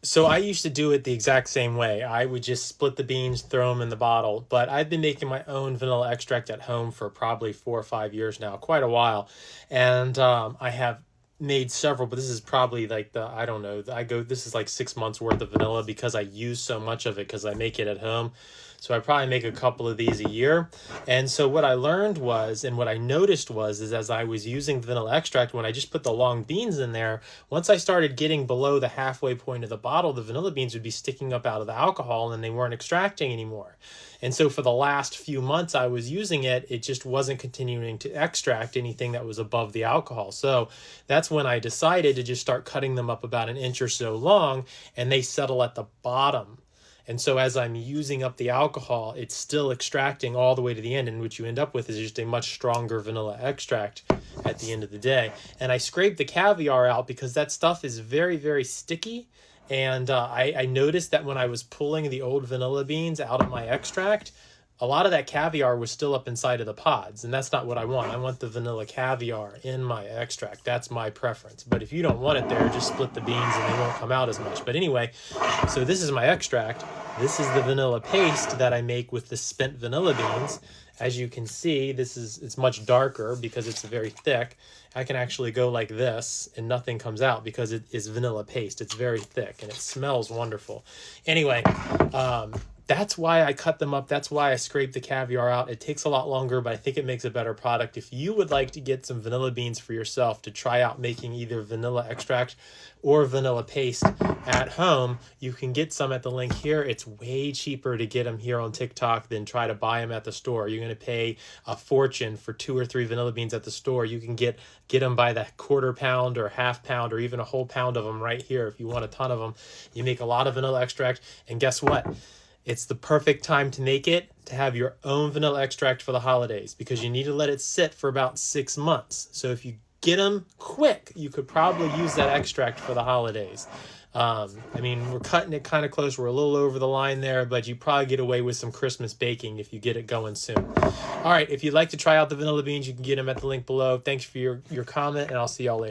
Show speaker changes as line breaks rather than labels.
So I used to do it the exact same way. I would just split the beans, throw them in the bottle. But I've been making my own vanilla extract at home for probably 4 or 5 years now, quite a while. And I have made several, but this is probably like I don't know, this is like 6 months worth of vanilla because I use so much of it because I make it at home. So I probably make a couple of these a year. And so what I learned was, and what I noticed was, is as I was using vanilla extract, when I just put the long beans in there, once I started getting below the halfway point of the bottle, the vanilla beans would be sticking up out of the alcohol and they weren't extracting anymore. And so for the last few months I was using it, it just wasn't continuing to extract anything that was above the alcohol. So that's when I decided to just start cutting them up about an inch or so long, and they settle at the bottom. And so as I'm using up the alcohol, it's still extracting all the way to the end. And what you end up with is just a much stronger vanilla extract at the end of the day. And I scraped the caviar out because that stuff is very, very sticky. And I noticed that when I was pulling the old vanilla beans out of my extract, a lot of that caviar was still up inside of the pods, and that's not what I want. I want the vanilla caviar in my extract. That's my preference. But if you don't want it there, just split the beans and they won't come out as much. But anyway, so this is my extract. This is the vanilla paste that I make with the spent vanilla beans. As you can see, it's much darker because it's very thick. I can actually go like this and nothing comes out because it is vanilla paste. It's very thick and it smells wonderful. Anyway, that's why I cut them up. That's why I scrape the caviar out. It takes a lot longer, but I think it makes a better product. If you would like to get some vanilla beans for yourself to try out making either vanilla extract or vanilla paste at home, you can get some at the link here. It's way cheaper to get them here on TikTok than try to buy them at the store. You're going to pay a fortune for 2 or 3 vanilla beans at the store. You can get them by the quarter pound or half pound or even a whole pound of them right here if you want a ton of them. You make a lot of vanilla extract, and guess what? It's the perfect time to make it, to have your own vanilla extract for the holidays, because you need to let it sit for about 6 months. So if you get them quick, you could probably use that extract for the holidays. I mean, we're cutting it kind of close. We're a little over the line there, but you probably get away with some Christmas baking if you get it going soon. All right, if you'd like to try out the vanilla beans, you can get them at the link below. Thanks for your comment, and I'll see y'all later.